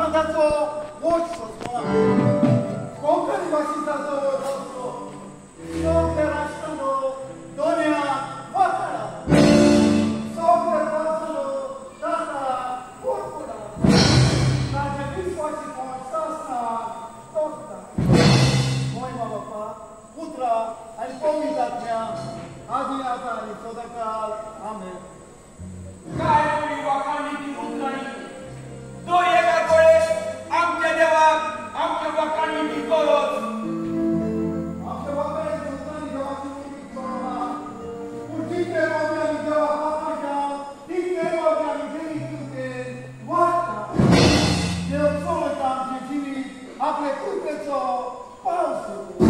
समाजाचो vote सोसलो Konkani भाषेचो vote असतो सगळ्या राष्ट्रांनो दोन्या वताडा सगळ्या राष्ट्रांनो ताता कोटकुडा ताजे विश्वासी कोण सासना तोखता मोय बाबा पुत्रा आणि पवित्रात्म्या आदी आता आणि सदाकाळ आमेन. काय कोणी वाकांनी ती मुद्राणी तो एका कोळे आमच्या देवाक आमच्या वाकांनी ती करोत आमच्या वाकांनी मुद्राणी देवाची ती करोना पुढची ते वाकांनी देवा वाकांच्या ती ते वाकांनी देवी तुके वाटता देव सोडता आमची जीवित आपले कृपेचो पाऊस होतो.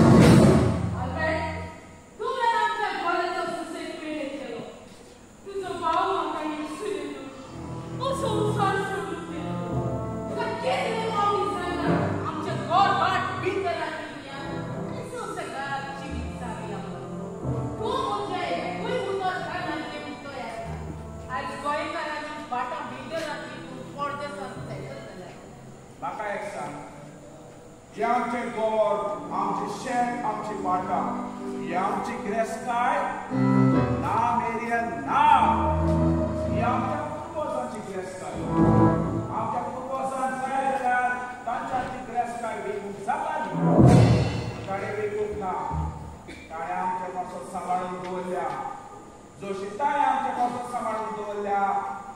म्हाका एक सांग जे आमचे गोर आमचे शेत आमची पाटा ही आमची गिरेस्ताय ना मेरियन ना ही आमच्या पूर्वजांची गिरेस्ताय आमच्या पूर्वजांन जाय जाल्यार तांच्याची गिरेस्ताय वेगूंक जाताली ताणे वेगूंक ना ताणे आमचे पासून सांबाळून दवरल्या जशी ताणे आमचे पासून सांबाळून दवरल्या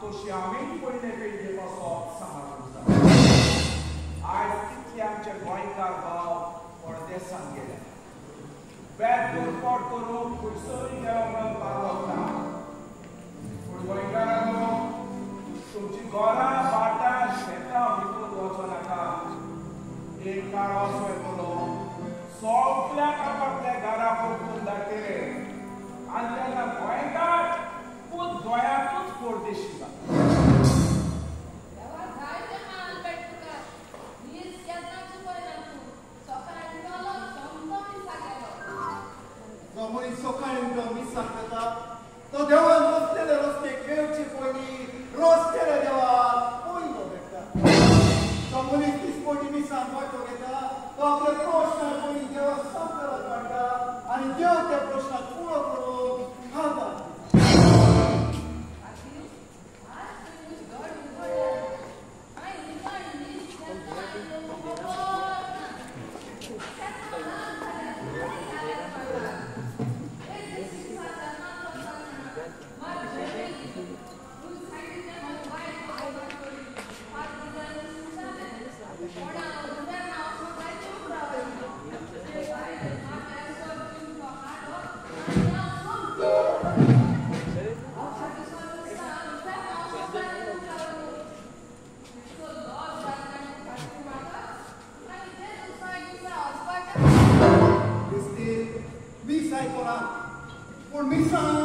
तशी आमी पयले पिळगे पासून सांबाळून जाता. आज कितले आमचे गोंयकार भाव परदेसांत गेले बॅग पोट करून खंयसरी देवाक पावता पूण गोंयकारांनो तुमची घरां भाटां शेतां भितर वचो नाका एक काळ असो येतलो सगळ्याक आपापल्या घरा परतून दाखयले आनी तेन्ना गोंयकार खूब गोंयाकूच परदेशी जाता. मनीस सकाळी उठून मिसाक येता तो देवान रस्तेले रस्ते खेळचे पयलीं रस्तेले देवाक पयलो भेटता तो मनीस दिसपोटी मिसाक वांटो घेता तो आपले प्रश्न पयलीं देवाक सांगतात काडटा आनी देव त्या प्रश्नाक पुरो करून हाता पूण मिसांग